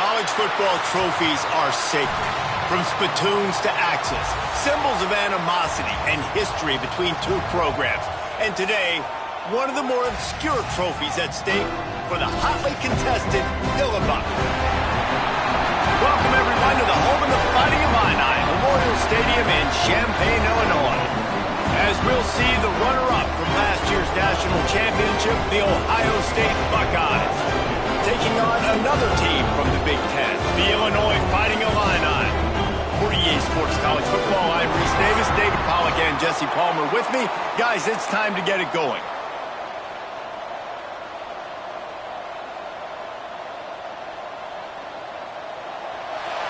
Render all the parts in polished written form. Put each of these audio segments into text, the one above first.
College football trophies are sacred. From spittoons to axes, symbols of animosity and history between two programs. And today, one of the more obscure trophies at stake for the hotly contested Illinois. Welcome, everyone, to the home of the Fighting Illini, Memorial Stadium in Champaign, Illinois. As we'll see the runner-up from last year's national championship, the Ohio State Buckeyes, taking on another team from the BiG10, the Illinois Fighting Illini. For EA Sports College Football, I'm Reese Davis, David Pollack, and Jesse Palmer with me. Guys, it's time to get it going.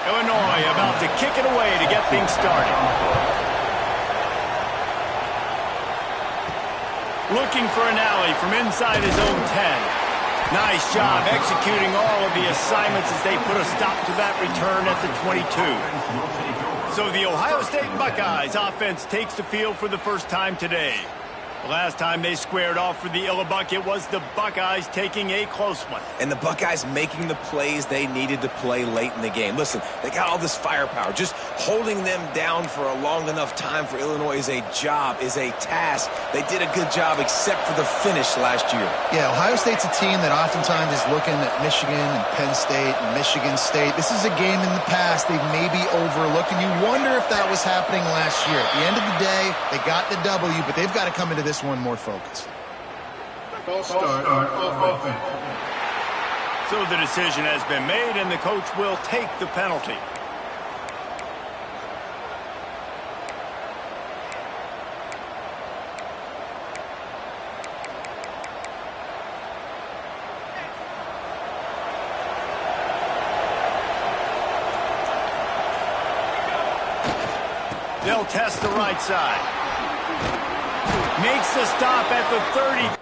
Illinois about to kick it away to get things started. Looking for an alley from inside his own 10. Nice job executing all of the assignments as they put a stop to that return at the 22. So the Ohio State Buckeyes offense takes the field for the first time today. The last time they squared off for the Illabuck, it was the Buckeyes taking a close one. And the Buckeyes making the plays they needed to play late in the game. Listen, they got all this firepower. Just holding them down for a long enough time for Illinois is a job, is a task. They did a good job except for the finish last year. Yeah, Ohio State's a team that oftentimes is looking at Michigan and Penn State and Michigan State. This is a game in the past they've maybe overlooked, and you wonder if that was happening last year. At the end of the day, they got the W, but they've got to come into this one more focused. Start offense. So the decision has been made, and the coach will take the penalty. They'll test the right side. Makes the stop at the 30.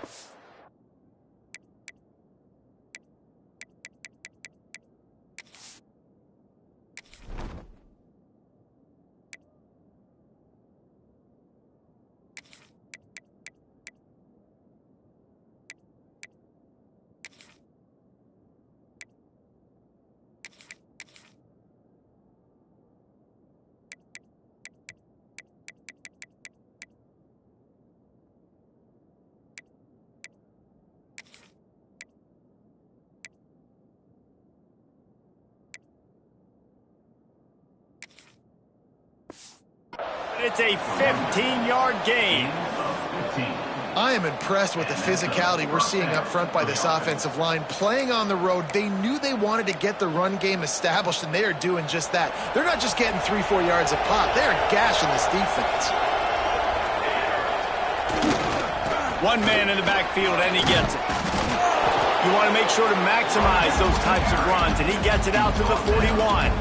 It's a 15-yard gain. I am impressed with the physicality we're seeing up front by this offensive line. Playing on the road, they knew they wanted to get the run game established, and they are doing just that. They're not just getting 3-4 yards a pop. They are gashing this defense. One man in the backfield, and he gets it. You want to make sure to maximize those types of runs, and he gets it out to the 41.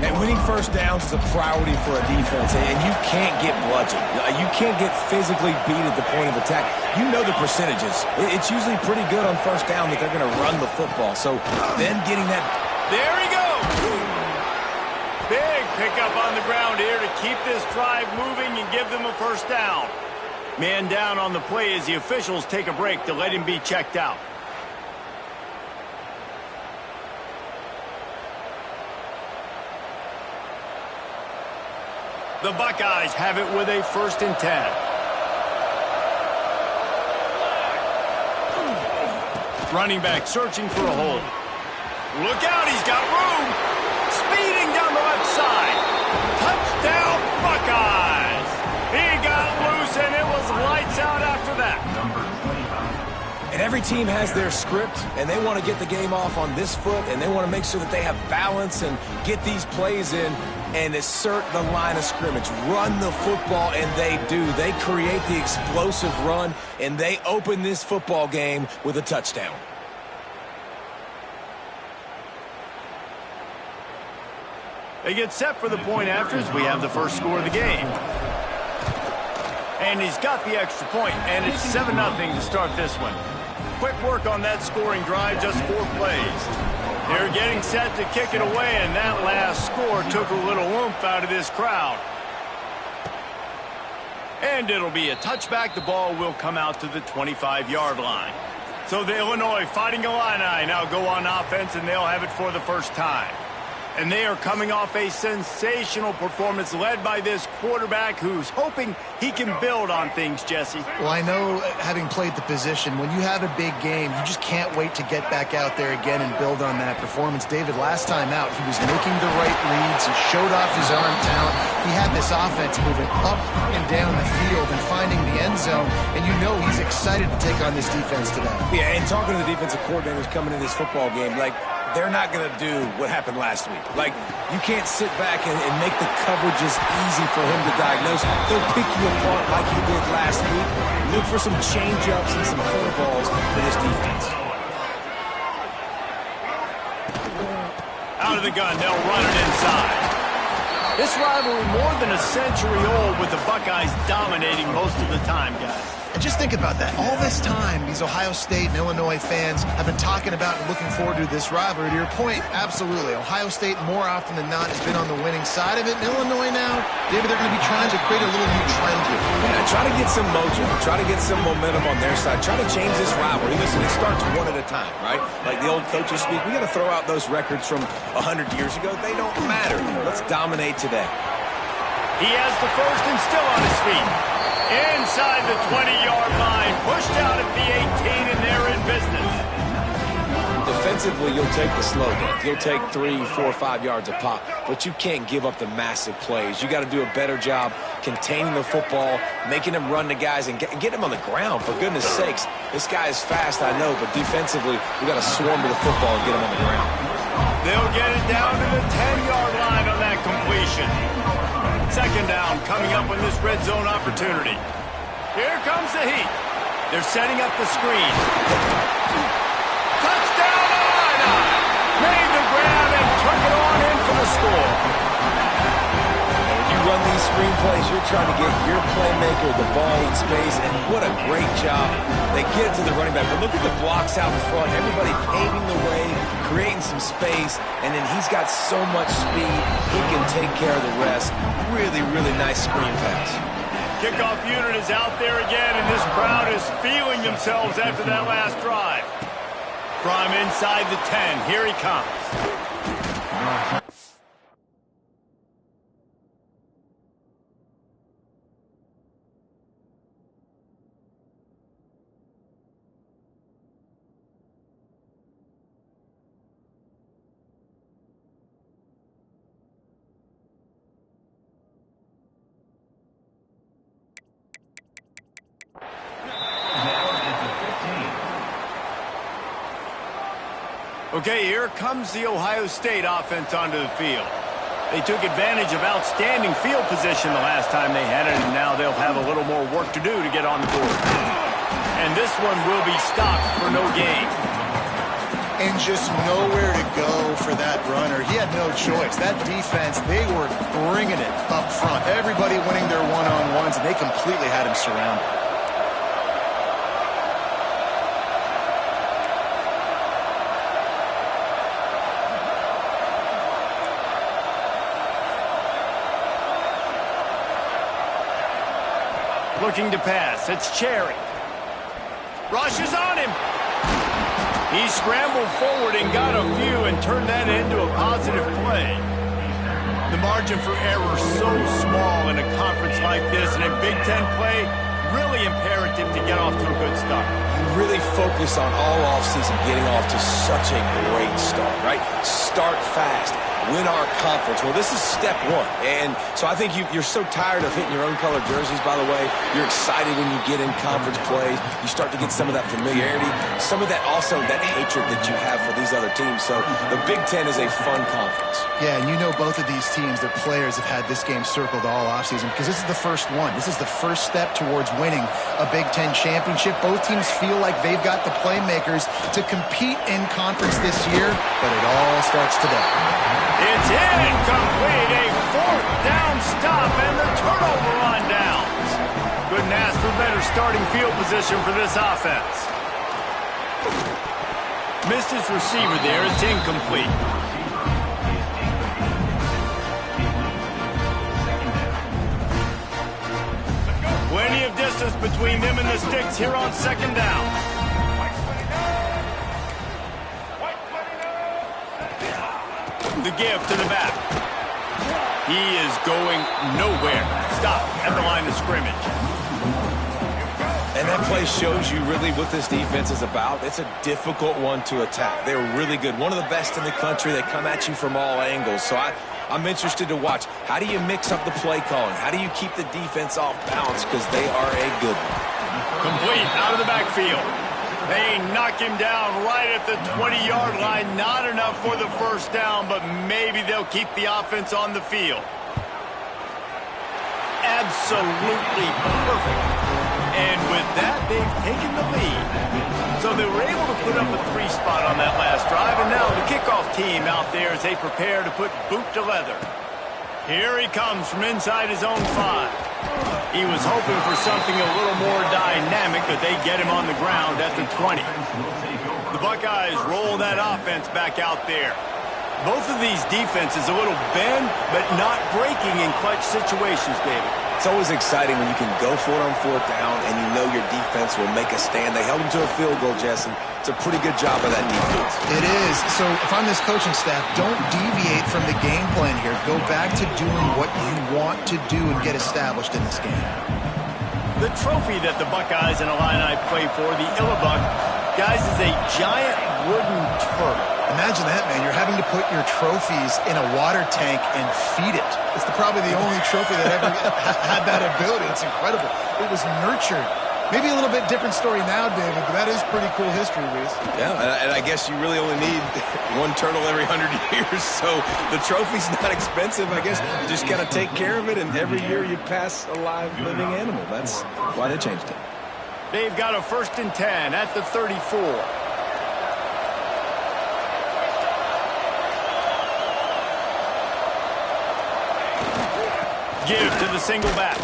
And winning first downs is a priority for a defense, and you can't get bludgeoned. You can't get physically beat at the point of attack. You know the percentages. It's usually pretty good on first down that they're going to run the football. So then getting that... There he goes! Big pickup on the ground here to keep this drive moving and give them a first down. Man down on the play as the officials take a break to let him be checked out. The Buckeyes have it with a 1st and 10. Running back searching for a hole. Look out, he's got room. Speeding down the left side. Touchdown, Buckeyes. He got loose, and it was lights out after that. And every team has their script, and they want to get the game off on this foot, and they want to make sure that they have balance and get these plays in and assert the line of scrimmage. Run the football, and they do. They create the explosive run, and they open this football game with a touchdown. They get set for the point after as we have the first score of the game. And he's got the extra point, and it's 7-0 to start this one. Quick work on that scoring drive, just 4 plays. They're getting set to kick it away, and that last score took a little oomph out of this crowd. And it'll be a touchback. The ball will come out to the 25-yard line. So the Illinois Fighting Illini now go on offense, and they'll have it for the first time. And they are coming off a sensational performance led by this quarterback who's hoping he can build on things, Jesse. Well, I know, having played the position, when you have a big game, you just can't wait to get back out there again and build on that performance. David, last time out, he was making the right reads. He showed off his arm talent. He had this offense moving up and down the field and finding the end zone. And you know he's excited to take on this defense today. Yeah, and talking to the defensive coordinators coming in this football game, like, they're not going to do what happened last week. Like, you can't sit back and make the coverages easy for him to diagnose. They'll pick you apart like he did last week. Look for some change-ups and some curveballs for this defense. Out of the gun, they'll run it inside. This rivalry more than a century old, with the Buckeyes dominating most of the time, guys. And just think about that. All this time, these Ohio State and Illinois fans have been talking about and looking forward to this rivalry. To your point, absolutely. Ohio State, more often than not, has been on the winning side of it. And Illinois now, David, they're going to be trying to create a little new trend here. Yeah, try to get some mojo. Try to get some momentum on their side. Try to change this rivalry. Listen, it starts one at a time, right? Like the old coaches speak, we got to throw out those records from 100 years ago. They don't matter. Let's dominate today. He has the first and still on his feet. Inside the 20-yard line, pushed out at the 18, and they're in business. Defensively, you'll take the slow downs. You'll take 3, 4, 5 yards a pop, but you can't give up the massive plays. You got to do a better job containing the football, making them run the guys, and get them on the ground, for goodness sakes. This guy is fast, I know, but defensively, we got to swarm to the football and get him on the ground. They'll get it down to the 10-yard line on that completion. Second down coming up on this red zone opportunity. Here comes the heat. They're setting up the screen. Touchdown, Illini! Made the grab and took it on in for the score. When you run these screen plays, you're trying to get your playmaker the ball in space, and what a great job. They get it to the running back, but look at the blocks out in front. Everybody paving the way, creating some space, and then he's got so much speed, he can take care of the rest. Really, really nice screen pass. Kickoff unit is out there again, and this crowd is feeling themselves after that last drive. From inside the 10, here he comes. Okay, here comes the Ohio State offense onto the field. They took advantage of outstanding field position the last time they had it, and now they'll have a little more work to do to get on the board. And this one will be stopped for no gain. And just nowhere to go for that runner. He had no choice. That defense, they were bringing it up front. Everybody winning their one-on-ones, and they completely had him surrounded. Looking to pass. It's Cherry. Rushes on him. He scrambled forward and got a few and turned that into a positive play. The margin for error so small in a conference like this, and a Big Ten play, really imperative to get off to a good start. You really focus on all offseason getting off to such a great start, right? Start fast. Win our conference. Well, this is step one. And so I think you're so tired of hitting your own colored jerseys, by the way. You're excited when you get in conference play. You start to get some of that familiarity, some of that also that hatred that you have for these other teams. So the Big Ten is a fun conference. Yeah, and you know both of these teams, their players have had this game circled all offseason because this is the first one. This is the first step towards winning a Big Ten championship. Both teams feel like they've got the playmakers to compete in conference this year, but it all starts today. It's incomplete, a fourth down stop, and the turnover on downs. Couldn't ask for better starting field position for this offense. Missed his receiver there, it's incomplete. Plenty of distance between them and the sticks here on second down. The give to the back. He is going nowhere. Stop at the line of scrimmage. And that play shows you really what this defense is about. It's a difficult one to attack. They're really good. One of the best in the country. They come at you from all angles. So I'm interested to watch. How do you mix up the play calling? How do you keep the defense off balance? Because they are a good one. Complete out of the backfield. They knock him down right at the 20-yard line. Not enough for the first down, but maybe they'll keep the offense on the field. Absolutely perfect. And with that, they've taken the lead. So they were able to put up a 3 spot on that last drive, and now the kickoff team out there as they prepare to put boot to leather. Here he comes from inside his own 5. He was hoping for something a little more dynamic, but they get him on the ground at the 20. The Buckeyes roll that offense back out there. Both of these defenses a little bend, but not breaking in clutch situations, David. It's always exciting when you can go for it on 4th down and you know your defense will make a stand. They held them to a field goal, Jesse. It's a pretty good job of that defense. It is. So if I'm this coaching staff, don't deviate from the game plan here. Go back to doing what you want to do and get established in this game. The trophy that the Buckeyes and Illini play for, the Illabuck, guys, is a giant wooden turtle. Imagine that, man. You're having to put your trophies in a water tank and feed it. It's probably the only trophy that ever had that ability. It's incredible. It was nurtured. Maybe a little bit different story now, David, but that is pretty cool history, Reese. Yeah, and I guess you really only need one turtle every 100 years, so the trophy's not expensive. I guess you just got to take care of it, and every year you pass a live, living animal. That's why they changed it. They've got a 1st and 10 at the 34. Give to the single back.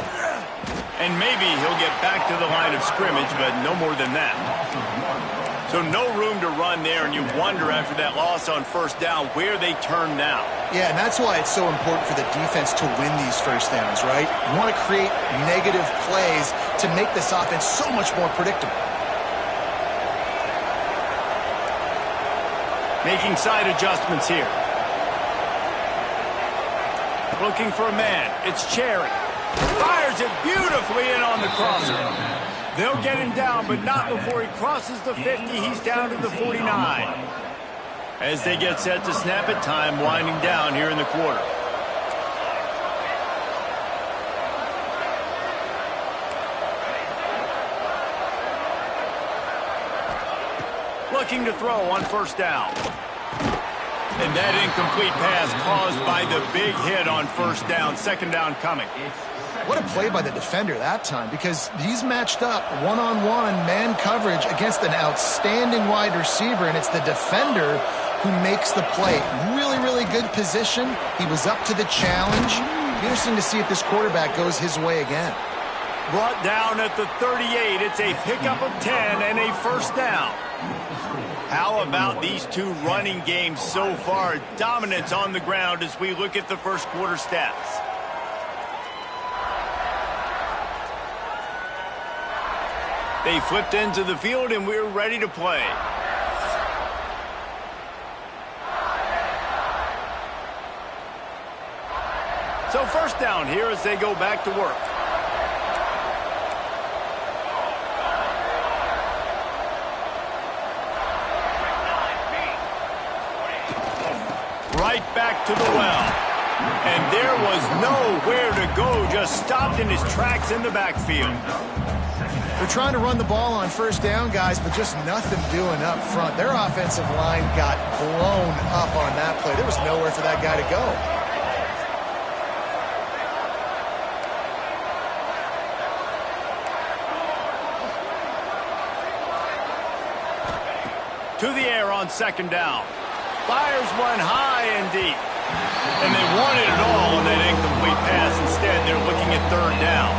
And maybe he'll get back to the line of scrimmage, but no more than that. So no room to run there, and you wonder after that loss on 1st down where they turn now. Yeah, and that's why it's so important for the defense to win these 1st downs, right? You want to create negative plays to make this offense so much more predictable. Making side adjustments here. Looking for a man. It's Cherry. Fires it beautifully in on the crosser. They'll get him down, but not before he crosses the 50. He's down to the 49. As they get set to snap it, time winding down here in the quarter. Looking to throw on 1st down. And that incomplete pass caused by the big hit on 1st down. 2nd down coming. What a play by the defender that time, because he's matched up one-on-one man coverage against an outstanding wide receiver, and it's the defender who makes the play. Really, really good position. He was up to the challenge. Interesting to see if this quarterback goes his way again. Brought down at the 38. It's a pickup of 10 and a 1st down. How about these two running games so far? Dominance on the ground as we look at the 1st quarter stats. They flipped into the field, and we're ready to play. So 1st down here as they go back to work. Right back to the well. And there was nowhere to go, just stopped in his tracks in the backfield. They're trying to run the ball on 1st down, guys, but just nothing doing up front. Their offensive line got blown up on that play. There was nowhere for that guy to go. To the air on 2nd down. Fires one high and deep. And they wanted it all on that incomplete pass. Instead, they're looking at 3rd down.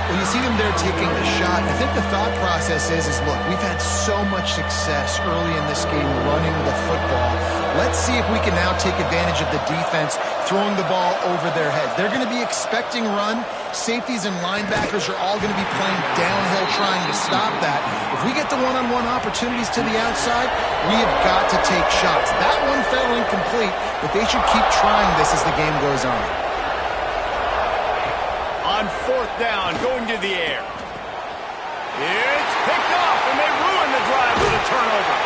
When you see them there taking the shot, I think the thought process is look, we've had so much success early in this game running the football. Let's see if we can now take advantage of the defense throwing the ball over their heads. They're going to be expecting run. Safeties and linebackers are all going to be playing downhill trying to stop that. If we get the one-on-one opportunities to the outside, we have got to take shots. That one fell incomplete, but they should keep trying this as the game goes on. On fourth down, going to the air. It's picked off, and they ruin the drive with a turnover.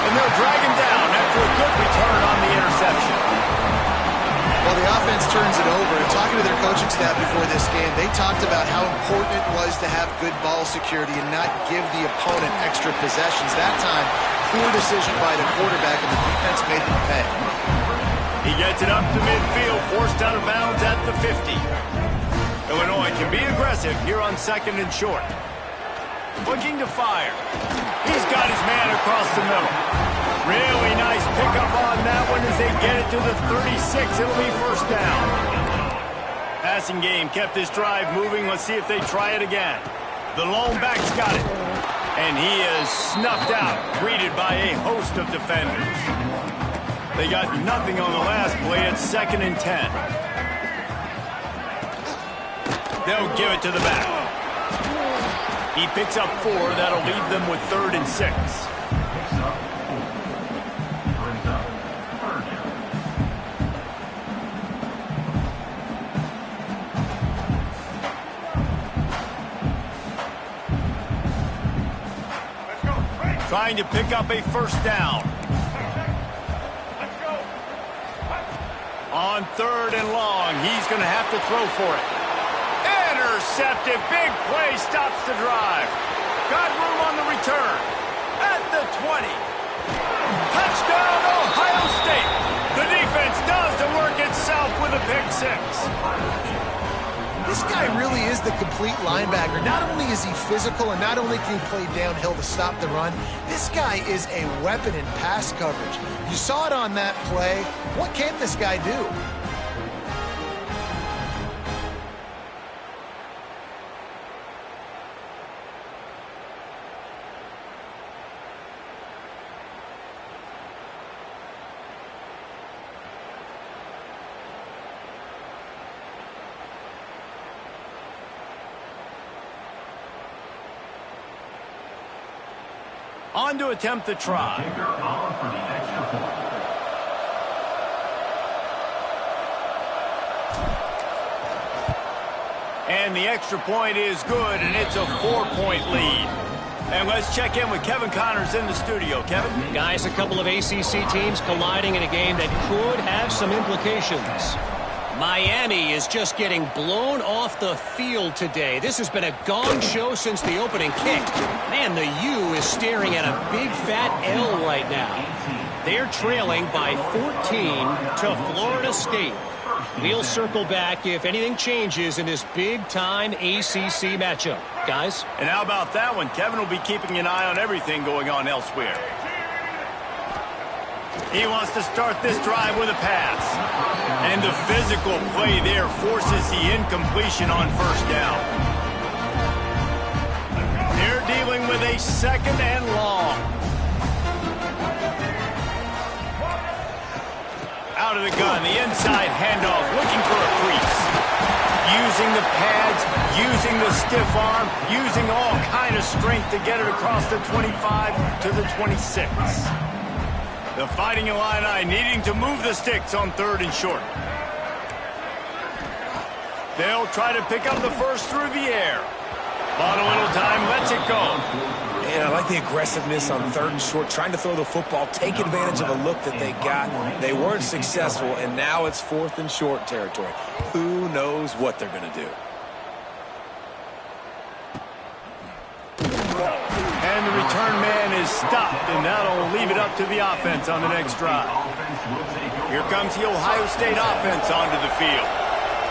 And they'll drag him down after a good return on the interception. Well, the offense turns it over. Talking to their coaching staff before this game, they talked about how important it was to have good ball security and not give the opponent extra possessions. That time, poor decision by the quarterback, and the defense made them pay. He gets it up to midfield, forced out of bounds at the 50. Illinois can be aggressive here on second and short. Looking to fire. He's got his man across the middle. Really nice pickup on that one as they get it to the 36. It'll be first down. Passing game kept this drive moving. Let's see if they try it again. The lone back's got it. And he is snuffed out, greeted by a host of defenders. They got nothing on the last play. It's second and 10. They'll give it to the back. He picks up 4. That'll leave them with 3rd and 6. Trying to pick up a first down. On 3rd and long, he's going to have to throw for it. Intercepted. Big play stops the drive. Got room on the return. At the 20. Touchdown, Ohio State. The defense does the work itself with a pick 6. This guy really is the complete linebacker. Not only is he physical and not only can he play downhill to stop the run, this guy is a weapon in pass coverage. You saw it on that play. What can this guy do? On to attempt the try. And the extra point is good, and it's a 4-point lead. And let's check in with Kevin Connors in the studio. Kevin? Guys, a couple of ACC teams colliding in a game that could have some implications. Miami is just getting blown off the field today. This has been a gong show since the opening kick. Man, the U is staring at a big fat L right now. They're trailing by 14 to Florida State. We'll circle back if anything changes in this big-time ACC matchup. Guys? And how about that one? Kevin will be keeping an eye on everything going on elsewhere. He wants to start this drive with a pass. And the physical play there forces the incompletion on first down. They're dealing with a 2nd and long. Out of the gun, the inside handoff, looking for a crease. Using the pads, using the stiff arm, using all kind of strength to get it across the 25 to the 26. The Fighting Illini needing to move the sticks on 3rd and short. They'll try to pick up the first through the air. Bought a little time, lets it go. And I like the aggressiveness on 3rd and short, trying to throw the football, take advantage of a look that they got. They weren't successful, and now it's 4th and short territory. Who knows what they're going to do? And the return man is stopped, and that'll leave it up to the offense on the next drive. Here comes the Ohio State offense onto the field.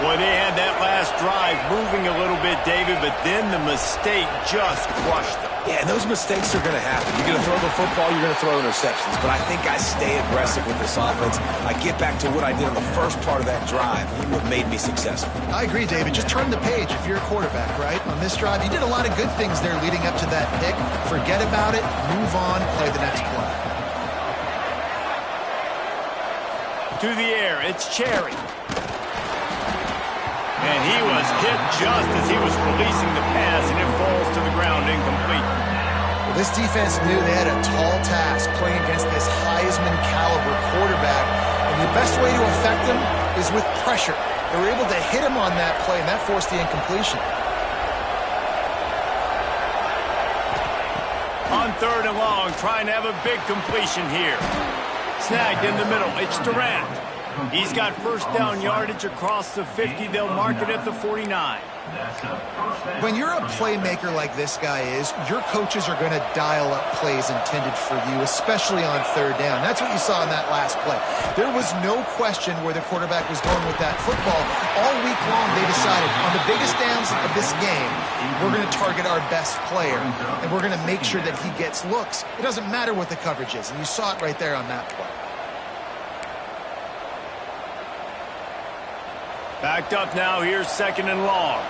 Boy, they had that last drive moving a little bit, David, but then the mistake just crushed them. Yeah, and those mistakes are going to happen. You're going to throw the football, you're going to throw interceptions. But I think I stay aggressive with this offense. I get back to what I did on the first part of that drive, what made me successful. I agree, David. Just turn the page if you're a quarterback, right? On this drive, you did a lot of good things there leading up to that pick. Forget about it, move on, play the next play. To the air, it's Cherry. And he was hit just as he was releasing the pass, and it falls to the ground incomplete. Well, this defense knew they had a tall task playing against this Heisman caliber quarterback, and the best way to affect him is with pressure. They were able to hit him on that play, and that forced the incompletion. On 3rd and long, trying to have a big completion here. Snagged in the middle, it's Durant. He's got first down yardage across the 50. They'll mark it at the 49. When you're a playmaker like this guy is, your coaches are going to dial up plays intended for you, especially on 3rd down. That's what you saw in that last play. There was no question where the quarterback was going with that football. All week long, they decided, on the biggest downs of this game, we're going to target our best player, and we're going to make sure that he gets looks. It doesn't matter what the coverage is, and you saw it right there on that play. Backed up now, here's 2nd and long.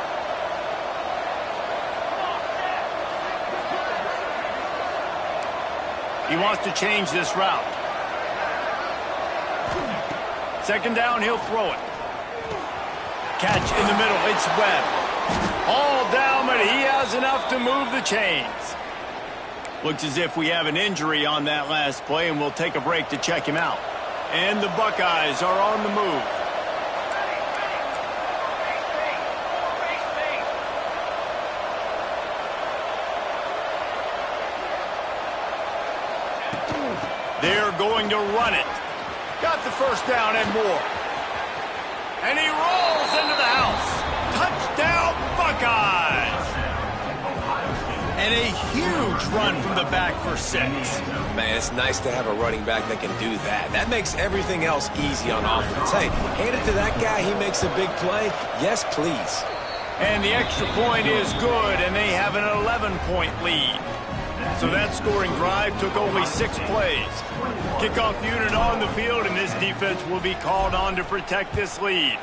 He wants to change this route. 2nd down, he'll throw it. Catch in the middle, it's Webb. All down, but he has enough to move the chains. Looks as if we have an injury on that last play, and we'll take a break to check him out. And the Buckeyes are on the move. They're going to run it. Got the first down and more. And he rolls into the house. Touchdown, Buckeyes! And a huge run from the back for 6. Man, it's nice to have a running back that can do that. That makes everything else easy on offense. Hey, hand it to that guy. He makes a big play. Yes, please. And the extra point is good, and they have an 11-point lead. So that scoring drive took only 6 plays. Kickoff unit on the field, and this defense will be called on to protect this lead.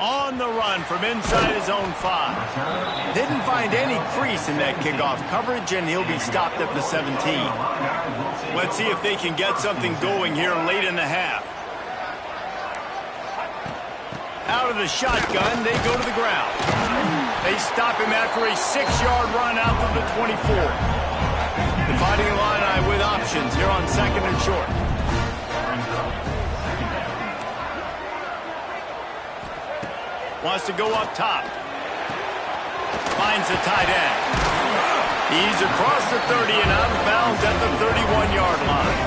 On the run from inside his own 5. Didn't find any crease in that kickoff coverage, and he'll be stopped at the 17. Let's see if they can get something going here late in the half. Out of the shotgun, they go to the ground. They stop him after a 6-yard run out to the 24. The Fighting Illini with options here on 2nd and short. Wants to go up top. Finds the tight end. He's across the 30 and out of bounds at the 31-yard line.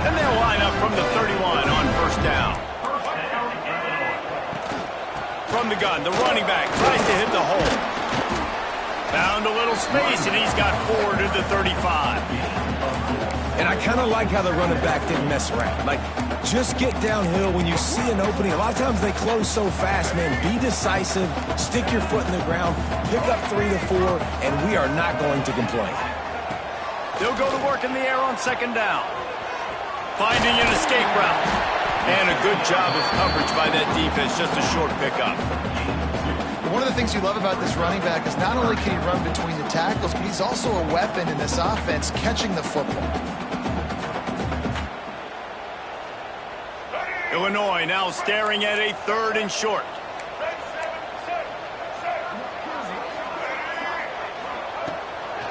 And they'll line up from the 31 on first down. From the gun, the running back tries to hit the hole. Found a little space, and he's got 4 to the 35. And I kind of like how the running back didn't mess around. Like, just get downhill when you see an opening. A lot of times they close so fast, man. Be decisive, stick your foot in the ground, pick up 3 to 4, and we are not going to complain. They'll go to work in the air on 2nd down. Finding an escape route. And a good job of coverage by that defense, just a short pickup. One of the things you love about this running back is not only can he run between the tackles, but he's also a weapon in this offense, catching the football. Illinois now staring at a 3rd and short.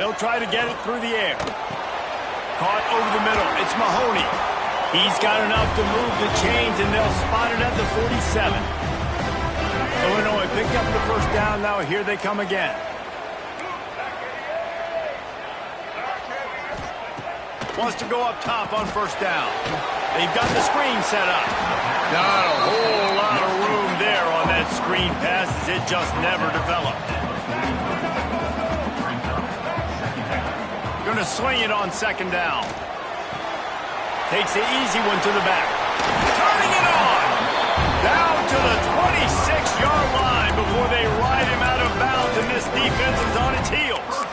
They'll try to get it through the air. Caught over the middle. It's Mahoney. He's got enough to move the chains, and they'll spot it at the 47. Illinois picked up the first down. Now here they come again. Wants to go up top on first down. They've got the screen set up. Not a whole lot of room there on that screen pass, as it just never developed. Going to swing it on 2nd down. Takes the easy one to the back. Turning it on! Down to the 26-yard line before they ride him out of bounds, and this defense is on its heels.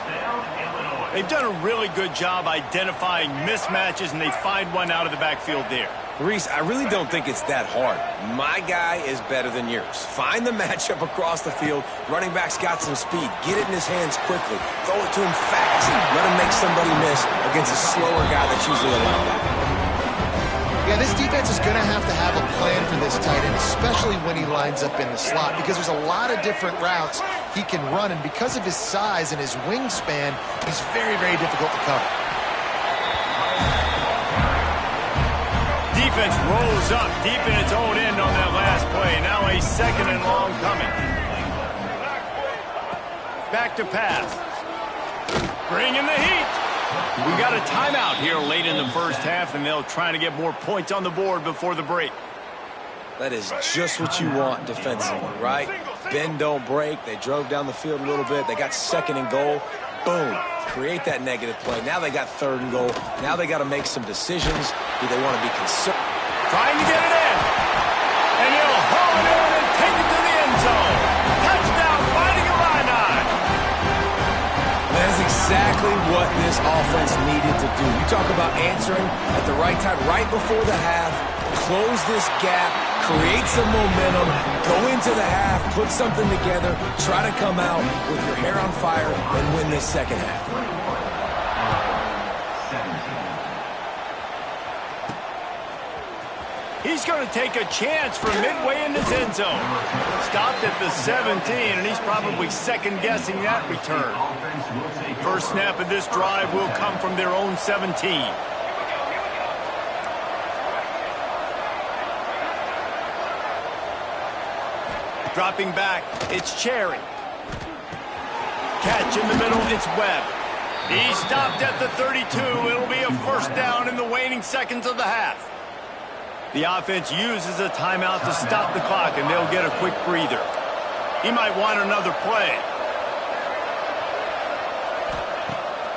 They've done a really good job identifying mismatches, and they find one out of the backfield there. Reese, I really don't think it's that hard. My guy is better than yours. Find the matchup across the field. Running back's got some speed. Get it in his hands quickly. Throw it to him fast. Let him make somebody miss against a slower guy that's usually a linebacker. Yeah, this defense is going to have a plan for this tight end, especially when he lines up in the slot, because there's a lot of different routes he can run, and because of his size and his wingspan, he's very, very difficult to cover. Defense rolls up deep in its own end on that last play. Now a second and long coming. Back to pass. Bring in the heat. We got a timeout here late in the first half, and they'll try to get more points on the board before the break. That is just what you want defensively, right? Bend, don't break. They drove down the field a little bit. They got second and goal. Boom. Create that negative play. Now they got third and goal. Now they got to make some decisions. Do they want to be concerned? Trying to get it in. And he'll haul it in and take it to the end zone. Touchdown, Fighting Illini. That's exactly what this offense needed to do. You talk about answering at the right time, right before the half, close this gap, create some momentum, go into the half, put something together, try to come out with your hair on fire and win this second half. He's going to take a chance from midway in his end zone. Stopped at the 17, and he's probably second-guessing that return. First snap of this drive will come from their own 17. Dropping back, it's Cherry. Catch in the middle, it's Webb. He stopped at the 32. It'll be a first down in the waning seconds of the half. The offense uses a timeout to stop the clock, and they'll get a quick breather. He might want another play.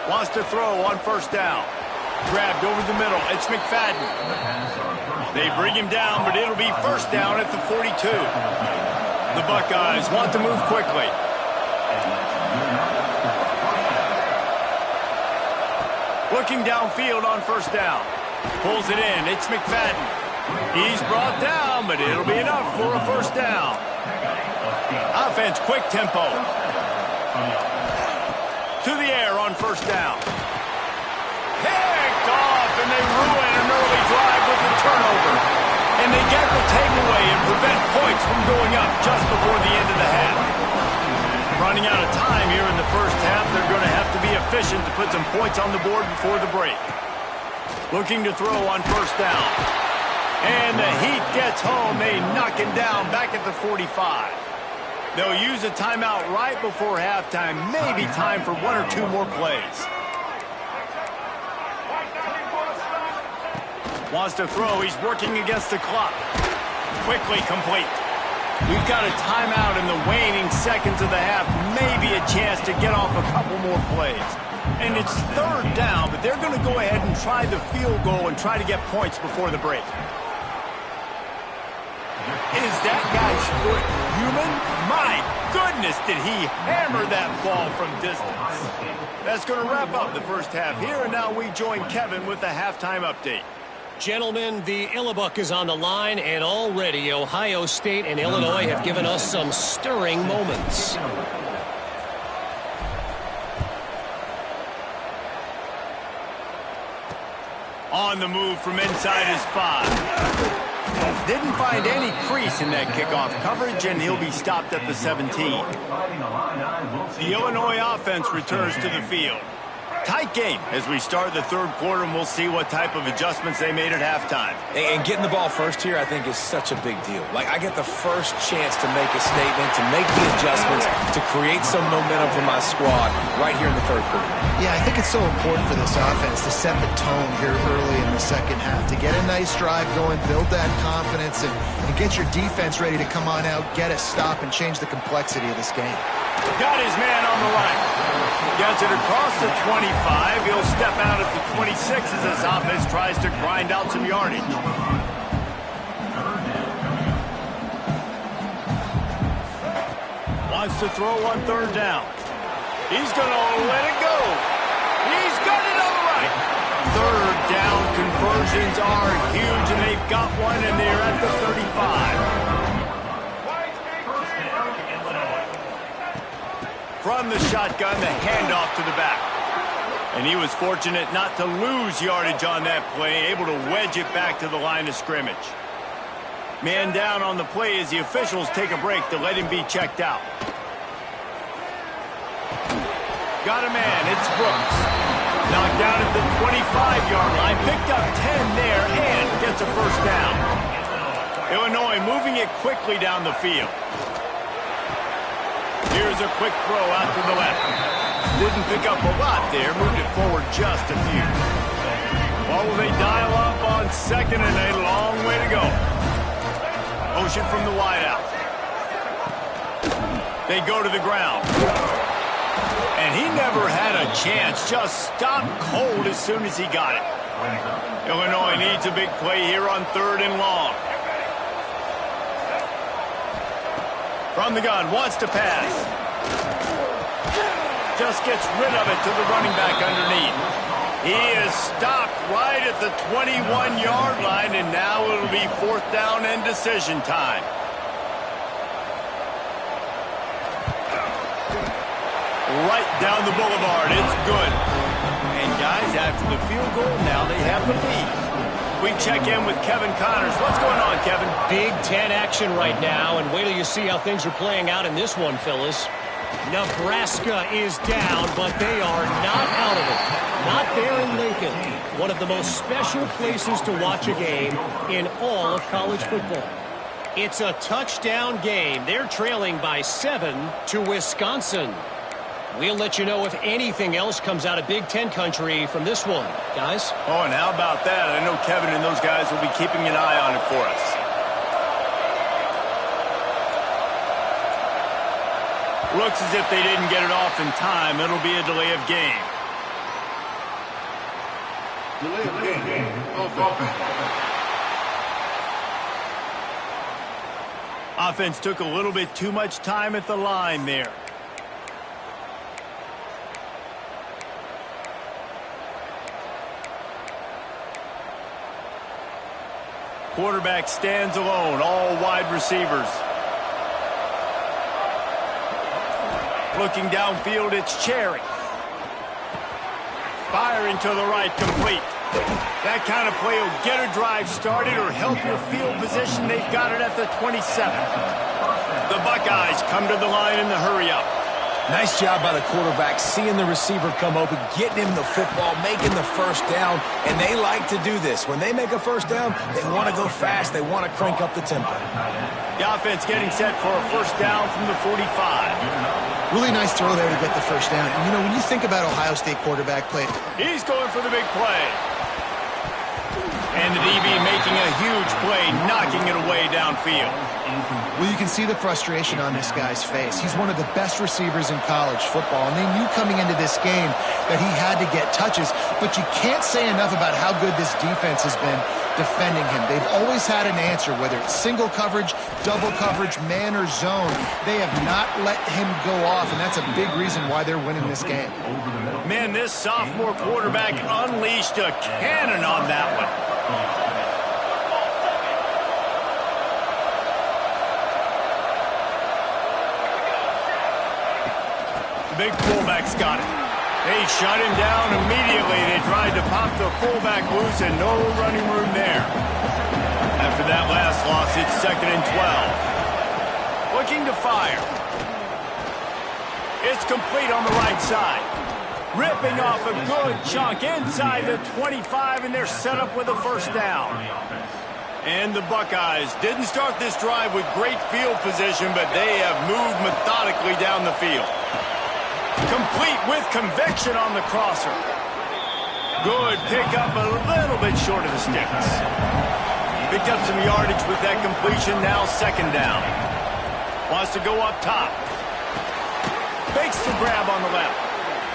Wants to throw on first down. Grabbed over the middle. It's McFadden. They bring him down, but it'll be first down at the 42. The Buckeyes want to move quickly. Looking downfield on first down. Pulls it in. It's McFadden. He's brought down, but it'll be enough for a first down. Offense, quick tempo. To the air on first down. Picked off, and they ruin an early drive with the turnover. And they get the takeaway and prevent points from going up just before the end of the half. Running out of time here in the first half, they're going to have to be efficient to put some points on the board before the break. Looking to throw on first down. And the Heat gets home. They knock him down back at the 45. They'll use a timeout right before halftime. Maybe time for one or two more plays. Wants to throw. He's working against the clock. Quickly complete. We've got a timeout in the waning seconds of the half. Maybe a chance to get off a couple more plays. And it's third down, but they're going to go ahead and try the field goal and try to get points before the break. Is that guy's foot human? My goodness, did he hammer that ball from distance. That's going to wrap up the first half here, and now we join Kevin with the halftime update. Gentlemen, the Illibuk is on the line, and already Ohio State and Illinois have given us some stirring moments. On the move from inside his 5. Didn't find any crease in that kickoff coverage, and he'll be stopped at the 17. The Illinois offense returns to the field. Tight game as we start the third quarter, and we'll see what type of adjustments they made at halftime. And getting the ball first here, I think, is such a big deal. Like, I get the first chance to make a statement, to make the adjustments, to create some momentum for my squad right here in the third quarter. Yeah, I think it's so important for this offense to set the tone here early in the second half, to get a nice drive going, build that confidence, and get your defense ready to come on out, get a stop, and change the complexity of this game. Got his man on the right. Gets it across the 25. He'll step out at the 26 as this offense tries to grind out some yardage. Wants to throw on third down. He's going to let it go. He's got it on the right. Third down conversions are huge, and they've got one, and they're at the 35. From the shotgun, the handoff to the back. And he was fortunate not to lose yardage on that play, able to wedge it back to the line of scrimmage. Man down on the play as the officials take a break to let him be checked out. Got a man, it's Brooks. Knocked down at the 25-yard line, picked up 10 there, and gets a first down. Illinois moving it quickly down the field. Here's a quick throw out to the left. Didn't pick up a lot there, moved it forward just a few. Well, will they dial up on second and a long way to go? Motion from the wideout. They go to the ground. And he never had a chance, just stopped cold as soon as he got it. Illinois needs a big play here on 3rd and long. From the gun, wants to pass. Just gets rid of it to the running back underneath. He is stopped right at the 21-yard line, and now it'll be 4th down and decision time. Right down the boulevard, it's good. And guys, after the field goal, now they have the lead. We check in with Kevin Connors. What's going on, Kevin? Big 10 action right now, and wait till you see how things are playing out in this one, Phyllis. Nebraska is down, but they are not out of it. Not there in Lincoln. One of the most special places to watch a game in all of college football. It's a touchdown game. They're trailing by 7 to Wisconsin. We'll let you know if anything else comes out of Big Ten country from this one, guys. Oh, and how about that? I know Kevin and those guys will be keeping an eye on it for us. Looks as if they didn't get it off in time. It'll be a delay of game. Delay of game. Offense took a little bit too much time at the line there. Quarterback stands alone, all wide receivers. Looking downfield, it's Cherry. Firing to the right, complete. That kind of play will get a drive started or help your field position. They've got it at the 27. The Buckeyes come to the line in the hurry-up. Nice job by the quarterback, seeing the receiver come open, getting him the football, making the first down, and they like to do this. When they make a first down, they want to go fast. They want to crank up the tempo. The offense getting set for a first down from the 45. Really nice throw there to get the first down. And, you know, when you think about Ohio State quarterback play, He's going for the big play. And the DB making a huge play, knocking it away downfield. well, you can see the frustration on this guy's face. He's one of the best receivers in college football, and they knew coming into this game that he had to get touches, but you can't say enough about how good this defense has been defending him. They've always had an answer, whether it's single coverage, double coverage, man or zone. They have not let him go off, and that's a big reason why they're winning this game. Man, this sophomore quarterback unleashed a cannon on that one. Big fullback's got it. They shut him down immediately. They tried to pop the fullback loose and no running room there. After that last loss, it's 2nd and 12. Looking to fire. It's complete on the right side. Ripping off a good chunk inside the 25, and they're set up with a first down. And the Buckeyes didn't start this drive with great field position, but they have moved methodically down the field. Complete with conviction on the crosser. Good pickup, a little bit short of the sticks. Picked up some yardage with that completion, now 2nd down. Wants to go up top. Fakes the grab on the left.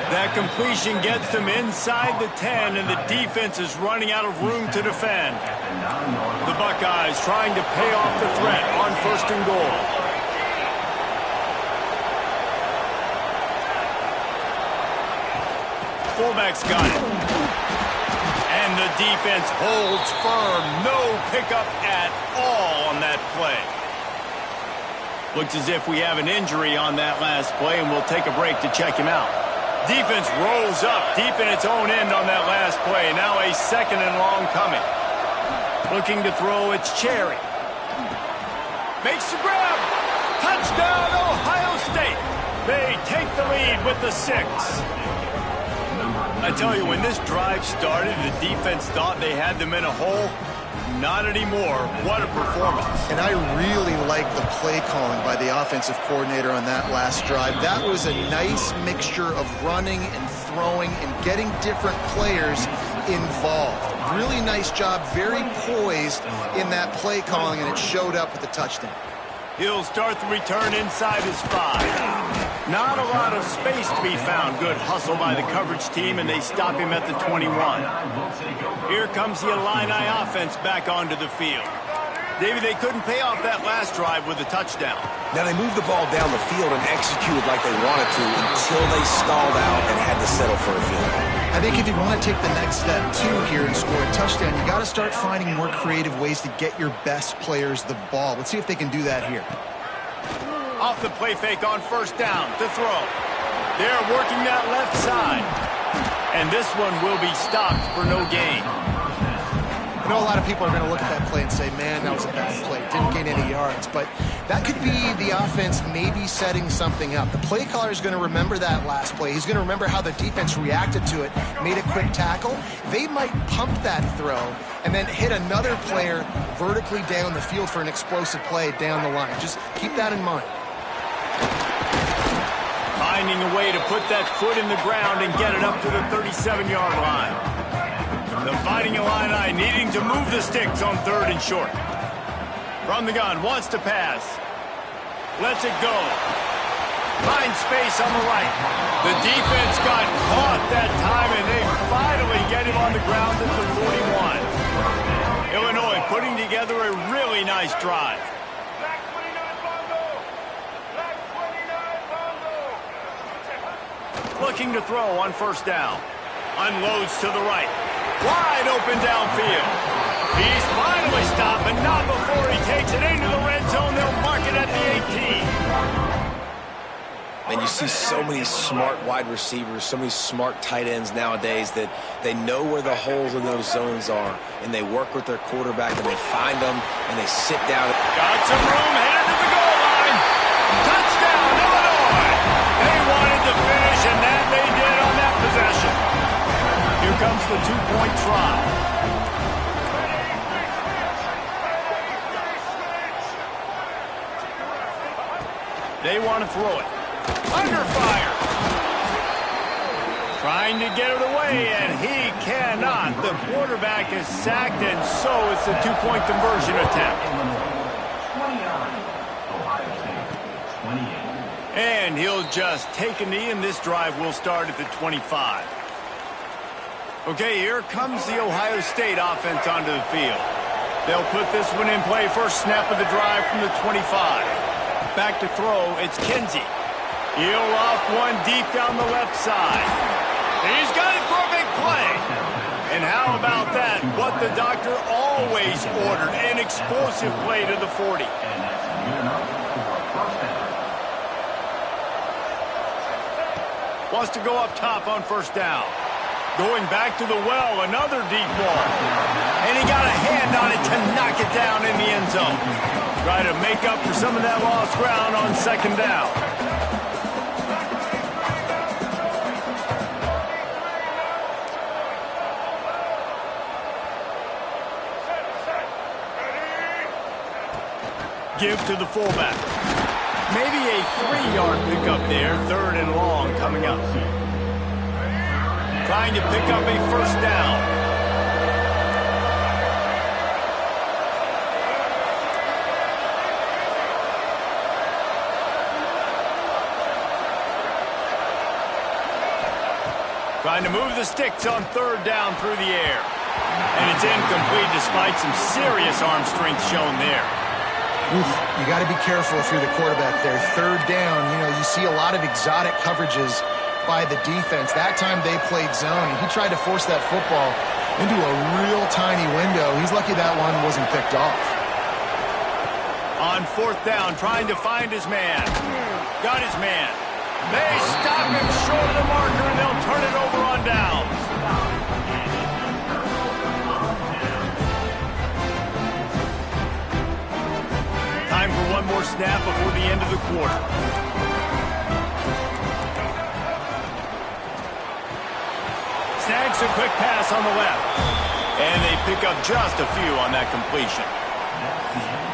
That completion gets them inside the 10, and the defense is running out of room to defend. The Buckeyes trying to pay off the threat on 1st and goal. Fullback's got it. And the defense holds firm. No pickup at all on that play. Looks as if we have an injury on that last play, and we'll take a break to check him out. Defense rolls up deep in its own end on that last play. Now a 2nd and long coming. Looking to throw, it's Cherry. Makes the grab. Touchdown, Ohio State. They take the lead with the 6. I tell you, when this drive started, the defense thought they had them in a hole. Not anymore. What a performance. And I really like the play calling by the offensive coordinator on that last drive. That was a nice mixture of running and throwing and getting different players involved. Really nice job, very poised in that play calling, and it showed up with the touchdown. He'll start the return inside his 5. Not a lot of space to be found. Good hustle by the coverage team, and they stop him at the 21. Here comes the Illini offense back onto the field. Davey, they couldn't pay off that last drive with a touchdown. Now they moved the ball down the field and executed like they wanted to until they stalled out and had to settle for a field goal. I think if you want to take the next step, too, here and score a touchdown, you got to start finding more creative ways to get your best players the ball. Let's see if they can do that here. Off the play fake on 1st down to throw. They're working that left side. And this one will be stopped for no gain. I know a lot of people are going to look at that play and say, man, that was a bad play. Didn't gain any yards. But that could be the offense maybe setting something up. The play caller is going to remember that last play. He's going to remember how the defense reacted to it, made a quick tackle. They might pump that throw and then hit another player vertically down the field for an explosive play down the line. Just keep that in mind. Finding a way to put that foot in the ground and get it up to the 37-yard line. The Fighting Illini needing to move the sticks on 3rd and short. From the gun, wants to pass. Lets it go. Finds space on the right. The defense got caught that time, and they finally get him on the ground at the 41. Illinois putting together a really nice drive. Looking to throw on 1st down. Unloads to the right. Wide open downfield. He's finally stopped, but not before he takes it into the red zone. They'll mark it at the 18. And you see so many smart wide receivers, so many smart tight ends nowadays that they know where the holes in those zones are, and they work with their quarterback, and they find them, and they sit down. Got some room, headed to the goal line. Touchdown, Illinois. They wanted to finish, and that they did on that possession. Here comes the 2-point try. They want to throw it. Under fire. Trying to get it away, and he cannot. The quarterback is sacked, and so it's a 2-point conversion attempt. And he'll just take a knee, and this drive will start at the 25. Okay, here comes the Ohio State offense onto the field. They'll put this one in play. First snap of the drive from the 25. Back to throw, it's Kinsey. He'll loft one deep down the left side. He's got it for a big play. And how about that? What the doctor always ordered, an explosive play to the 40. Wants to go up top on 1st down. Going back to the well, another deep ball. And he got a hand on it to knock it down in the end zone. Try to make up for some of that lost ground on 2nd down. Give to the fullback. Maybe a 3-yard pickup there. 3rd and long coming up. Trying to pick up a 1st down. Trying to move the sticks on 3rd down through the air. And it's incomplete despite some serious arm strength shown there. Oof, you got to be careful if you're the quarterback there. 3rd down, you see a lot of exotic coverages by the defense. That time they played zone, and he tried to force that football into a real tiny window. He's lucky that one wasn't picked off. On 4th down, trying to find his man. Got his man. They stop him short of the marker, and they'll turn it over on downs. Time for one more snap before the end of the quarter. Snags a quick pass on the left. And they pick up just a few on that completion.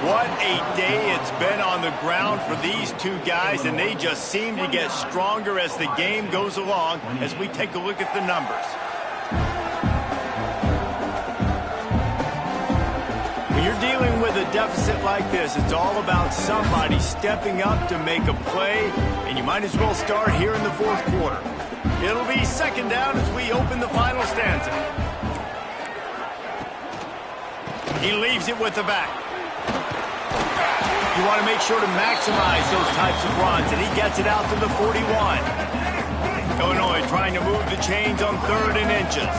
What a day it's been on the ground for these two guys, and they just seem to get stronger as the game goes along as we take a look at the numbers. When you're dealing with a deficit like this, it's all about somebody stepping up to make a play, and you might as well start here in the 4th quarter. It'll be 2nd down as we open the final stanza. He leaves it with the back. You want to make sure to maximize those types of runs, and he gets it out to the 41. Illinois trying to move the chains on 3rd and inches.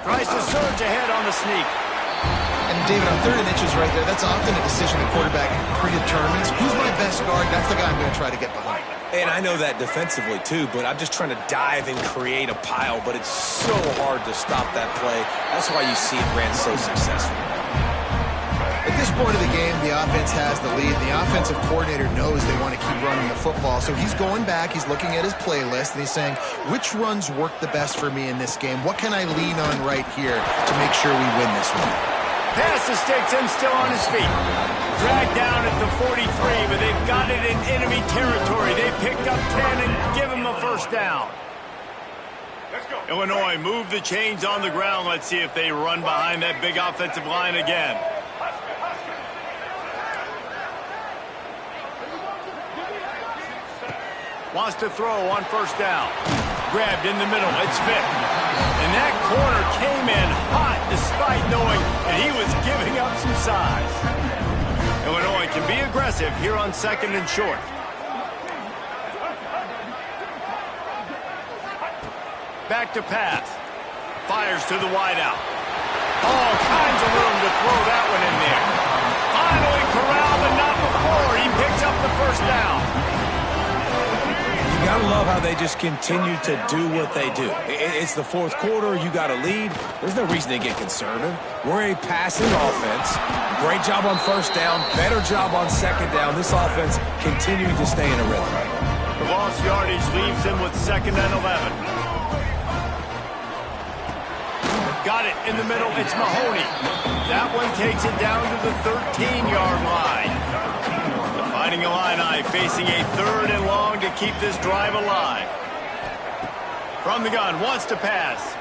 Tries to surge ahead on the sneak. And David, on 3rd and inches right there, that's often a decision the quarterback predetermines. Who's my best guard? That's the guy I'm going to try to get behind. And I know that defensively, too, but I'm just trying to dive and create a pile, but it's so hard to stop that play. That's why you see it ran so successful. At this point of the game, the offense has the lead. The offensive coordinator knows they want to keep running the football, so he's going back, he's looking at his playlist, and he's saying, which runs work the best for me in this game? What can I lean on right here to make sure we win this one? Pass the sticks and still on his feet. Dragged down at the 43, but they've got it in enemy territory. They picked up 10 and give him a 1st down. Illinois move the chains on the ground. Let's see if they run behind that big offensive line again. Wants to throw on 1st down. Grabbed in the middle. It's Vick. And that corner came in hot despite knowing that he was giving up some size. Illinois can be aggressive here on 2nd and short. Back to pass. Fires to the wideout. All kinds of room to throw that one in there. Finally corralled, but not before. He picks up the 1st down. You gotta love how they just continue to do what they do. It's the 4th quarter. You got a lead. There's no reason to get conservative. We're a passing offense. Great job on 1st down. Better job on 2nd down. This offense continuing to stay in a rhythm. The lost yardage leaves him with 2nd and 11. Got it in the middle. It's Mahoney. That one takes it down to the 13-yard line. Fighting Illini facing a 3rd and long to keep this drive alive. From the gun, wants to pass.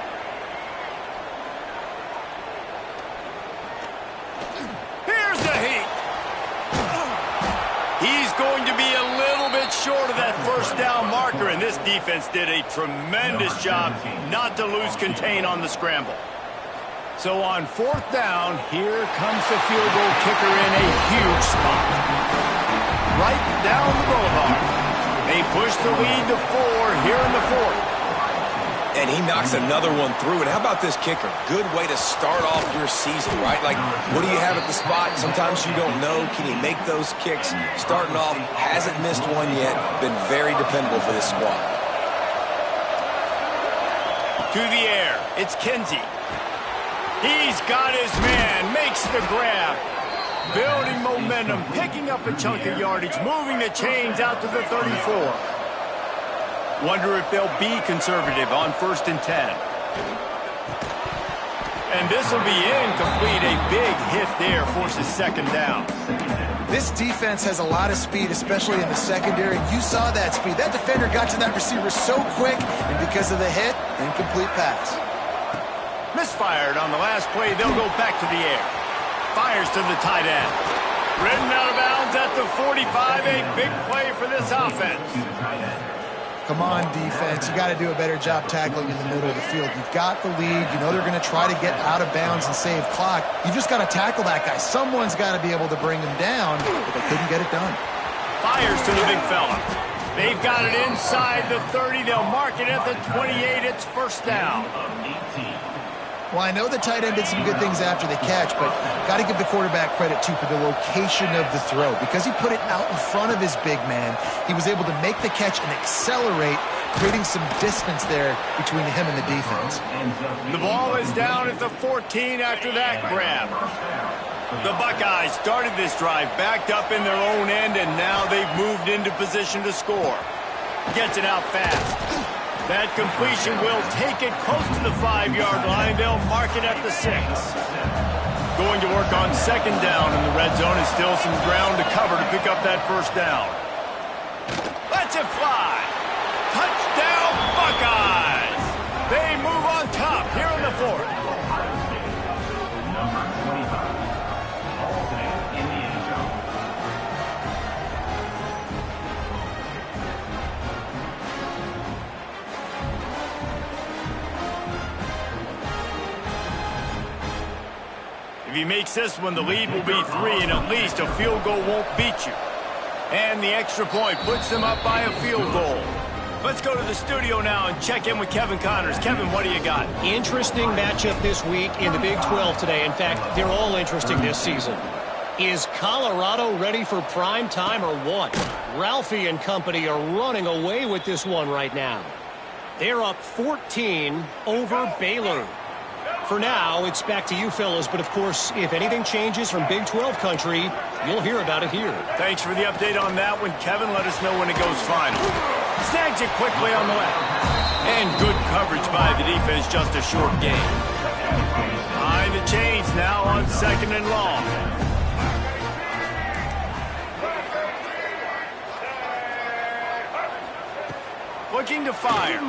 Here's the heat. He's going to be a little bit short of that 1st down marker, and this defense did a tremendous job not to lose contain on the scramble. So on 4th down, here comes the field goal kicker in a huge spot. Right down the boulevard. They push the lead to 4 here in the 4th. And he knocks another one through. And how about this kicker? Good way to start off your season, right? Like, what do you have at the spot? Sometimes you don't know. Can he make those kicks? Starting off, hasn't missed one yet. Been very dependable for this squad. To the air. It's Kinsey. He's got his man. Makes the grab. Building momentum, picking up a chunk of yardage, moving the chains out to the 34. Wonder if they'll be conservative on 1st and 10. And this will be incomplete. A big hit there forces 2nd down. This defense has a lot of speed, especially in the secondary. You saw that speed. That defender got to that receiver so quick, and because of the hit, incomplete pass. Misfired on the last play. They'll go back to the air. Fires to the tight end. Ridden out of bounds at the 45. A big play for this offense. Come on, defense. You got to do a better job tackling in the middle of the field. You've got the lead. You know they're going to try to get out of bounds and save clock. You just got to tackle that guy. Someone's got to be able to bring him down, but they couldn't get it done. Fires to the big fella. They've got it inside the 30. They'll mark it at the 28. It's first down. Well, I know the tight end did some good things after the catch, but got to give the quarterback credit, too, for the location of the throw. Because he put it out in front of his big man, he was able to make the catch and accelerate, creating some distance there between him and the defense. The ball is down at the 14 after that grab. The Buckeyes started this drive backed up in their own end, and now they've moved into position to score. Gets it out fast. That completion will take it close to the 5-yard line. They'll mark it at the 6. Going to work on second down in the red zone, and still some ground to cover to pick up that first down. Lets it fly. Touchdown, Buckeyes! They move on top here in the 4th. If he makes this one, the lead will be 3, and at least a field goal won't beat you. And the extra point puts them up by a field goal. Let's go to the studio now and check in with Kevin Connors. Kevin, what do you got? Interesting matchup this week in the Big 12 today. In fact, they're all interesting this season. Is Colorado ready for prime time or what? Ralphie and company are running away with this one right now. They're up 14 over Baylor. For now, it's back to you fellas, but of course, if anything changes from Big 12 country, you'll hear about it here. Thanks for the update on that one, Kevin. Let us know when it goes final. Snags it quickly on the left. And good coverage by the defense, just a short gain. Behind the chains now on second and long. Looking to fire.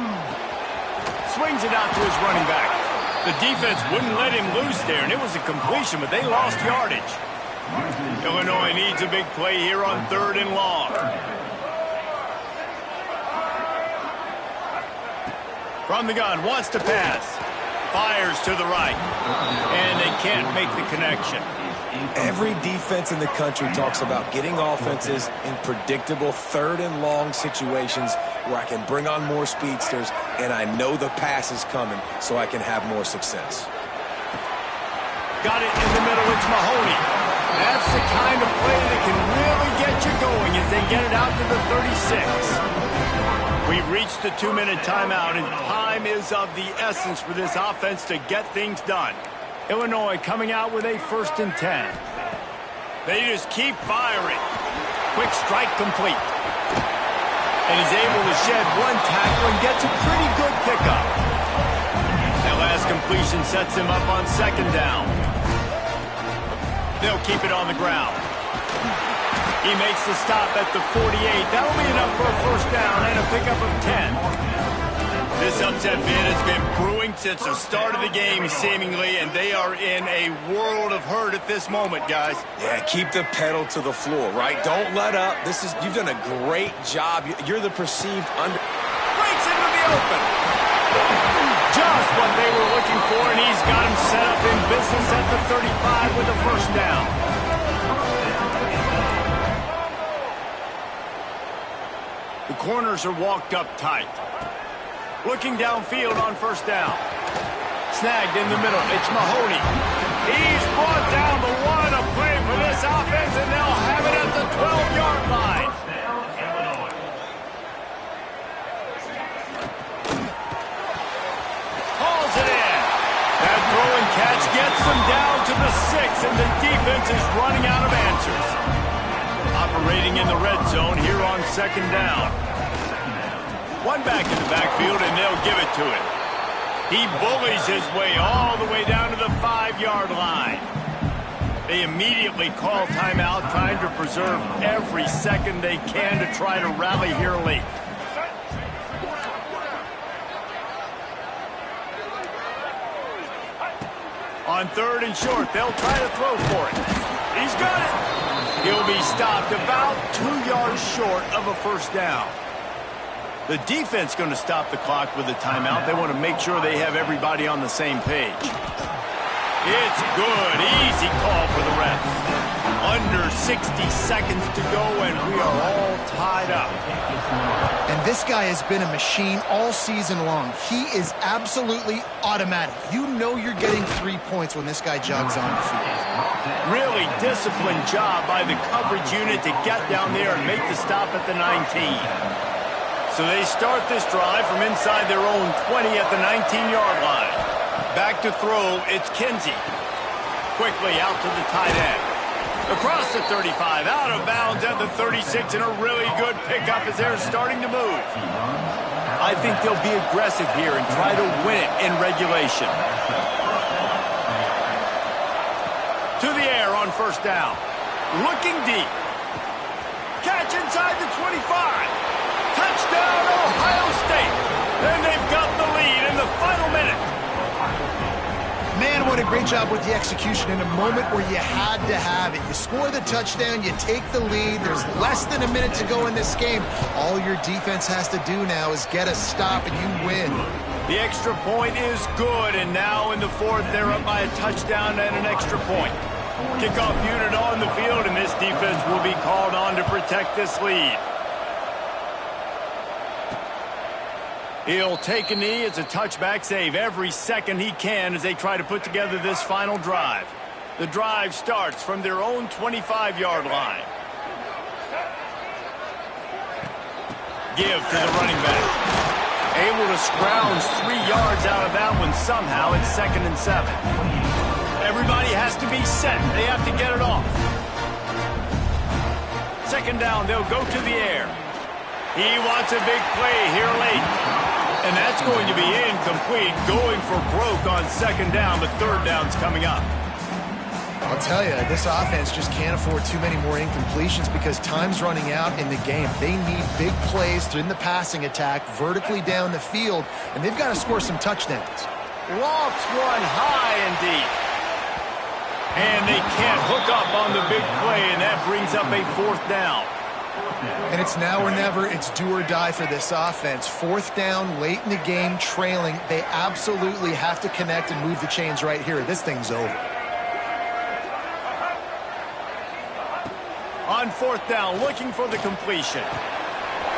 Swings it out to his running back. The defense wouldn't let him loose there, and it was a completion, but they lost yardage. Illinois needs a big play here on third and long. From the gun, wants to pass. Fires to the right. And they can't make the connection. Every defense in the country talks about getting offenses in predictable third and long situations where I can bring on more speedsters and I know the pass is coming so I can have more success. Got it in the middle. It's Mahoney. That's the kind of play that can really get you going as they get it out to the 36. We've reached the 2-minute timeout, and time is of the essence for this offense to get things done. Illinois coming out with a 1st and 10. They just keep firing. Quick strike complete. And he's able to shed one tackle and gets a pretty good pickup. That last completion sets him up on second down. They'll keep it on the ground. He makes the stop at the 48. That'll be enough for a first down and a pickup of 10. This upset bid has been brewing since the start of the game, seemingly, and they are in a world of hurt at this moment, guys. Yeah, keep the pedal to the floor, right? Don't let up. You've done a great job. You're the perceived under... Breaks into the open. Just what they were looking for, and he's got him set up in business at the 35 with a first down. The corners are walked up tight. Looking downfield on first down. Snagged in the middle. It's Mahoney. He's brought down the one. A play for this offense, and they'll have it at the 12-yard line. Hauls it in. That throw and catch gets them down to the 6, and the defense is running out of answers. Operating in the red zone here on second down. One back in the backfield, and they'll give it to him. He bullies his way all the way down to the 5-yard line. They immediately call timeout, trying to preserve every second they can to try to rally here late. On third and short, they'll try to throw for it. He's got it. He'll be stopped about 2 yards short of a first down. The defense going to stop the clock with a timeout. They want to make sure they have everybody on the same page. It's good. Easy call for the ref. Under 60 seconds to go, and we are all tied up. And this guy has been a machine all season long. He is absolutely automatic. You know you're getting 3 points when this guy jogs on the field. Really disciplined job by the coverage unit to get down there and make the stop at the 19. So they start this drive from inside their own 20 at the 19-yard line. Back to throw, it's Kinsey. Quickly out to the tight end. Across the 35, out of bounds at the 36, and a really good pickup as they're starting to move. I think they'll be aggressive here and try to win it in regulation. To the air on first down. Looking deep. Catch inside the 25. Touchdown, Ohio State. And they've got the lead in the final minute. Man, what a great job with the execution in a moment where you had to have it. You score the touchdown, you take the lead. There's less than a minute to go in this game. All your defense has to do now is get a stop and you win. The extra point is good, and now in the fourth, they're up by a touchdown and an extra point. Kickoff unit on the field, and this defense will be called on to protect this lead. He'll take a knee. It's a touchback save every second he can as they try to put together this final drive. The drive starts from their own 25-yard line. Give to the running back. Able to scrounge 3 yards out of that one somehow. It's 2nd and 7. Everybody has to be set. They have to get it off. 2nd down, they'll go to the air. He wants a big play here late. And that's going to be incomplete, going for broke on 2nd down, but 3rd down's coming up. I'll tell you, this offense just can't afford too many more incompletions because time's running out in the game. They need big plays in the passing attack, vertically down the field, and they've got to score some touchdowns. Lofts one high and deep. And they can't hook up on the big play, and that brings up a 4th down. And it's now or never. It's do or die for this offense. 4th down, late in the game, trailing. They absolutely have to connect and move the chains right here. This thing's over. On 4th down, looking for the completion.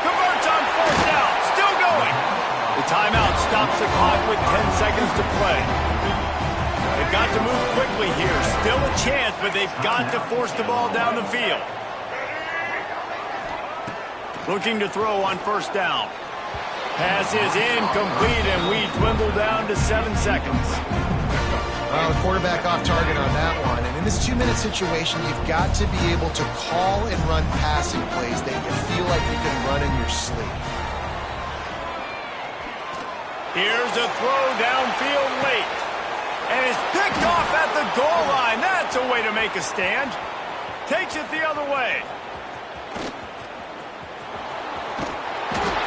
Converts on 4th down, still going. The timeout stops the clock with 10 seconds to play. They've got to move quickly here. Still a chance, but they've got to force the ball down the field. Looking to throw on 1st down. Pass is incomplete, and we dwindle down to 7 seconds. Well, the quarterback off target on that one. And in this 2-minute situation, you've got to be able to call and run passing plays that you feel like you can run in your sleep. Here's a throw downfield late. And it's picked off at the goal line. That's a way to make a stand. Takes it the other way.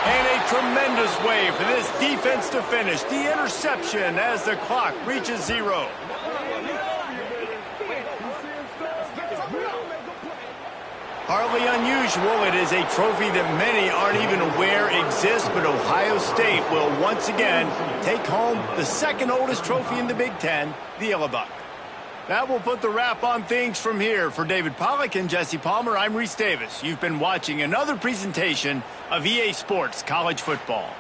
And a tremendous way for this defense to finish. The interception as the clock reaches 0. Hardly unusual. It is a trophy that many aren't even aware exists, but Ohio State will once again take home the 2nd oldest trophy in the Big Ten, the Yellow Buck. That will put the wrap on things from here. For David Pollack and Jesse Palmer, I'm Reese Davis. You've been watching another presentation of EA Sports College Football.